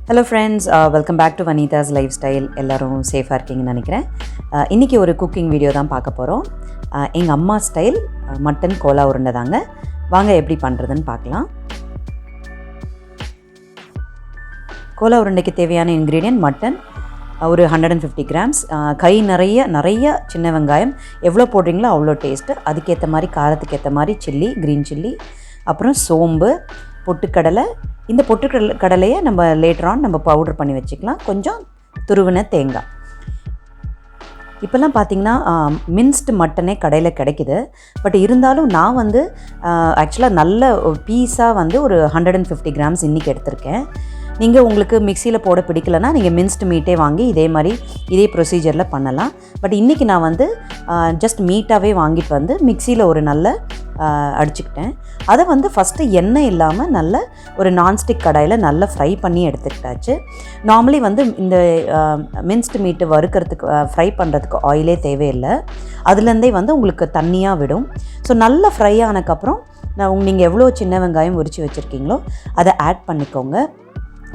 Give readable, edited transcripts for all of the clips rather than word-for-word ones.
Hello friends, welcome back to Vanitha's lifestyle. எல்லாரும் சேஃபாக இருக்கீங்கன்னு நினைக்கிறேன். இன்றைக்கி ஒரு குக்கிங் வீடியோ தான் பார்க்க போகிறோம். எங்கள் அம்மா ஸ்டைல் மட்டன் கோலா உருண்டை தாங்க. வாங்க எப்படி பண்ணுறதுன்னு பார்க்கலாம். கோலா உருண்டைக்கு தேவையான இன்க்ரீடியன்ட் மட்டன் ஒரு 150 கிராம்ஸ், கை நிறைய சின்ன வெங்காயம், எவ்வளோ போடுறீங்களோ அவ்வளோ டேஸ்ட்டு. அதுக்கேற்ற மாதிரி காரத்துக்கு ஏற்ற மாதிரி சில்லி, க்ரீன் சில்லி, அப்புறம் சோம்பு, பொட்டுக்கடலை. இந்த பொட்டுக்கடலையை நம்ம லேட்டர் ஆன் நம்ம பவுடர் பண்ணி வச்சுக்கலாம். கொஞ்சம் துருவின தேங்காய். இப்போல்லாம் பார்த்திங்கன்னா மின்ஸ்டு மட்டனே கடையில் கிடைக்குது. பட் இருந்தாலும் நான் ஆக்சுவலாக நல்ல பீஸாக ஒரு 150 கிராம்ஸ் இன்றைக்கி எடுத்திருக்கேன். நீங்கள் உங்களுக்கு மிக்சியில் போட பிடிக்கலன்னா நீங்கள் மின்ஸ்டு மீட்டே வாங்கி இதே ப்ரொசீஜரில் பண்ணலாம். பட் இன்றைக்கி நான் ஜஸ்ட் மீட்டாகவே வாங்கிட்டு மிக்சியில் ஒரு நல்ல அடிச்சுக்கிட்டேன். அதை ஃபஸ்ட்டு எண்ணெய் இல்லாமல் நல்ல ஒரு நான்ஸ்டிக் கடாயில் நல்லா ஃப்ரை பண்ணி எடுத்துக்கிட்டாச்சு. நார்மலி இந்த மின்ஸ்டு மீட்டு வறுக்கிறதுக்கு ஃப்ரை பண்ணுறதுக்கு ஆயிலே தேவையில்லை. அதுலேருந்தே உங்களுக்கு தண்ணியாக விடும். ஸோ நல்லா ஃப்ரை ஆனதுக்கப்புறம் நீங்கள் எவ்வளோ சின்ன வெங்காயம் உரித்து வச்சுருக்கீங்களோ அதை ஆட் பண்ணிக்கோங்க.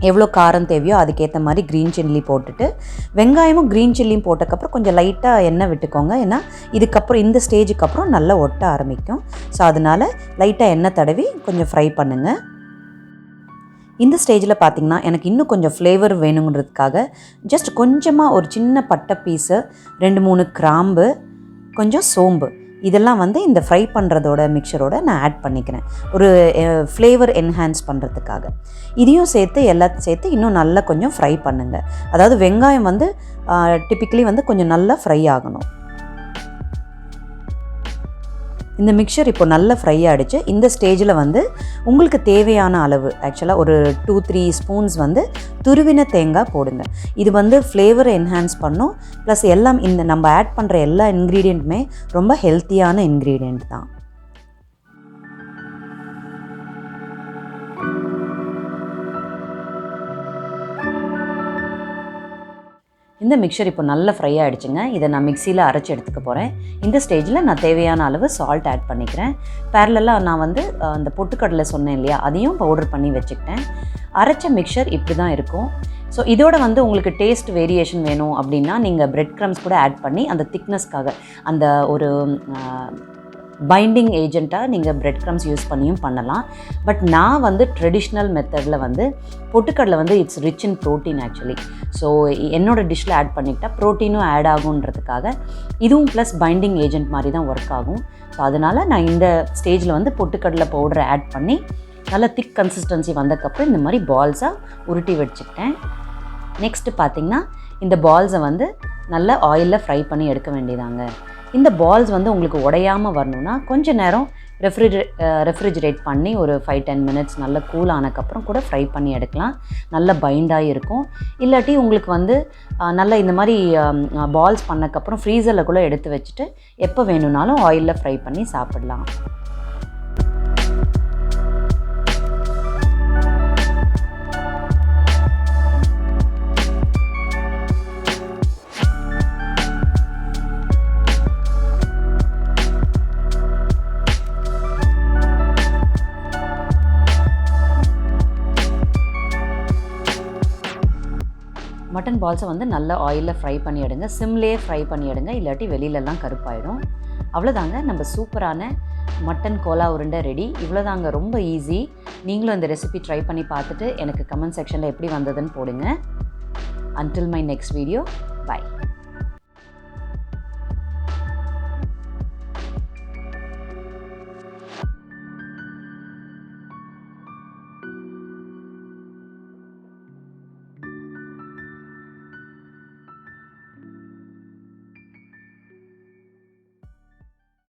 எவ்வளோ காரம் தேவையோ அதுக்கேற்ற மாதிரி க்ரீன் சில்லி போட்டுட்டு, வெங்காயமும் க்ரீன் சில்லியும் போட்டக்கப்புறம் கொஞ்சம் லைட்டாக எண்ணெய் விட்டுக்கோங்க. ஏன்னா இதுக்கப்புறம் இந்த ஸ்டேஜுக்கு அப்புறம் நல்லா ஒட்ட ஆரம்பிக்கும். ஸோ அதனால் லைட்டாக எண்ணெய் தடவி கொஞ்சம் ஃப்ரை பண்ணுங்கள். இந்த ஸ்டேஜில் பார்த்திங்கன்னா எனக்கு இன்னும் கொஞ்சம் ஃப்ளேவர் வேணுங்கிறதுக்காக ஜஸ்ட் கொஞ்சமாக ஒரு சின்ன பட்டை பீஸு, 2-3 கிராம்பு, கொஞ்சம் சோம்பு, இதெல்லாம் இந்த ஃப்ரை பண்ணுறதோட மிக்சரோட நான் ஆட் பண்ணிக்கிறேன், ஒரு ஃப்ளேவர் என்ஹான்ஸ் பண்ணுறதுக்காக. இதையும் எல்லாத்தையும் சேர்த்து இன்னும் நல்லா கொஞ்சம் ஃப்ரை பண்ணுங்கள். அதாவது வெங்காயம் டிப்பிக்கலி கொஞ்சம் நல்லா ஃப்ரை ஆகணும். இந்த மிக்சர் இப்போ நல்லா ஃப்ரை ஆகிடுச்சு. இந்த ஸ்டேஜில் உங்களுக்கு தேவையான அளவு ஆக்சுவலாக ஒரு 2-3 ஸ்பூன்ஸ் துருவின தேங்காய் போடுங்க. இது ஃப்ளேவர் என்ஹான்ஸ் பண்ணும். ப்ளஸ் எல்லாம் இந்த நம்ம ஆட் பண்ணுற எல்லா இன்க்ரீடியண்ட்டுமே ரொம்ப ஹெல்த்தியான இன்க்ரீடியண்ட் தான். இந்த மிக்சர் இப்போ நல்லா ஃப்ரை ஆகிடுச்சுங்க. இதை நான் மிக்சியில் அரைச்சி எடுத்துக்க போகிறேன். இந்த ஸ்டேஜில் நான் தேவையான அளவு சால்ட் ஆட் பண்ணிக்கிறேன். பேரலாக நான் அந்த பொட்டுக்கடலை சொன்னேன் இல்லையா, அதையும் பவுடர் பண்ணி வச்சுக்கிட்டேன். அரைச்ச மிக்சர் இப்படி தான் இருக்கும். ஸோ இதோட உங்களுக்கு டேஸ்ட் வேரியேஷன் வேணும் அப்படின்னா நீங்கள் பிரெட் க்ரம்ஸ் கூட ஆட் பண்ணி அந்த திக்னஸ்க்காக அந்த ஒரு பைண்டிங் ஏஜெண்ட்டாக நீங்கள் பிரெட் க்ரம்ஸ் யூஸ் பண்ணியும் பண்ணலாம். பட் நான் ட்ரெடிஷ்னல் மெத்தடில் பொட்டுக்கடலை it's rich in protein actually. So என்னோடய டிஷ்ஷில் ஆட் பண்ணிக்கிட்டால் ப்ரோட்டீனும் ஆட் ஆகுன்றதுக்காக இதுவும் ப்ளஸ் பைண்டிங் ஏஜெண்ட் மாதிரி தான் ஒர்க் ஆகும். ஸோ அதனால் நான் இந்த ஸ்டேஜில் பொட்டுக்கடலை பவுடரை ஆட் பண்ணி நல்லா திக் கன்சிஸ்டன்சி வந்ததுக்கப்புறம் இந்த மாதிரி பால்ஸாக உருட்டி வச்சுக்கிட்டேன். நெக்ஸ்ட்டு பார்த்திங்கன்னா இந்த பால்ஸை நல்லா ஆயிலில் ஃப்ரை பண்ணி எடுக்க வேண்டியதாங்க. இந்த பால்ஸ் உங்களுக்கு உடையாமல் வரணுன்னா கொஞ்சம் நேரம் ரெஃப்ரிஜரேட் பண்ணி ஒரு 5-10 மினிட்ஸ் நல்லா கூல் ஆனதுக்கப்புறம் கூட ஃப்ரை பண்ணி எடுக்கலாம். நல்லா பைண்டாக இருக்கும். இல்லாட்டி உங்களுக்கு நல்லா இந்த மாதிரி பால்ஸ் பண்ணக்கப்புறம் ஃப்ரீசரில் கூட எடுத்து வச்சுட்டு எப்போ வேணும்னாலும் ஆயிலில் ஃப்ரை பண்ணி சாப்பிடலாம். மட்டன் பால்ஸை நல்லா ஆயிலில் ஃப்ரை பண்ணி எடுங்க. சிம்லேயே ஃப்ரை பண்ணி எடுங்க, இல்லாட்டி வெளியிலலாம் கருப்பாயிடும். அவ்வளோதாங்க, நம்ம சூப்பரான மட்டன் கோலா உருண்டை ரெடி. இவ்வளோதாங்க, ரொம்ப ஈஸி. நீங்களும் இந்த ரெசிபி ட்ரை பண்ணி பார்த்துட்டு எனக்கு கமெண்ட் செக்ஷனில் எப்படி வந்ததுன்னு போடுங்க. Until my next video,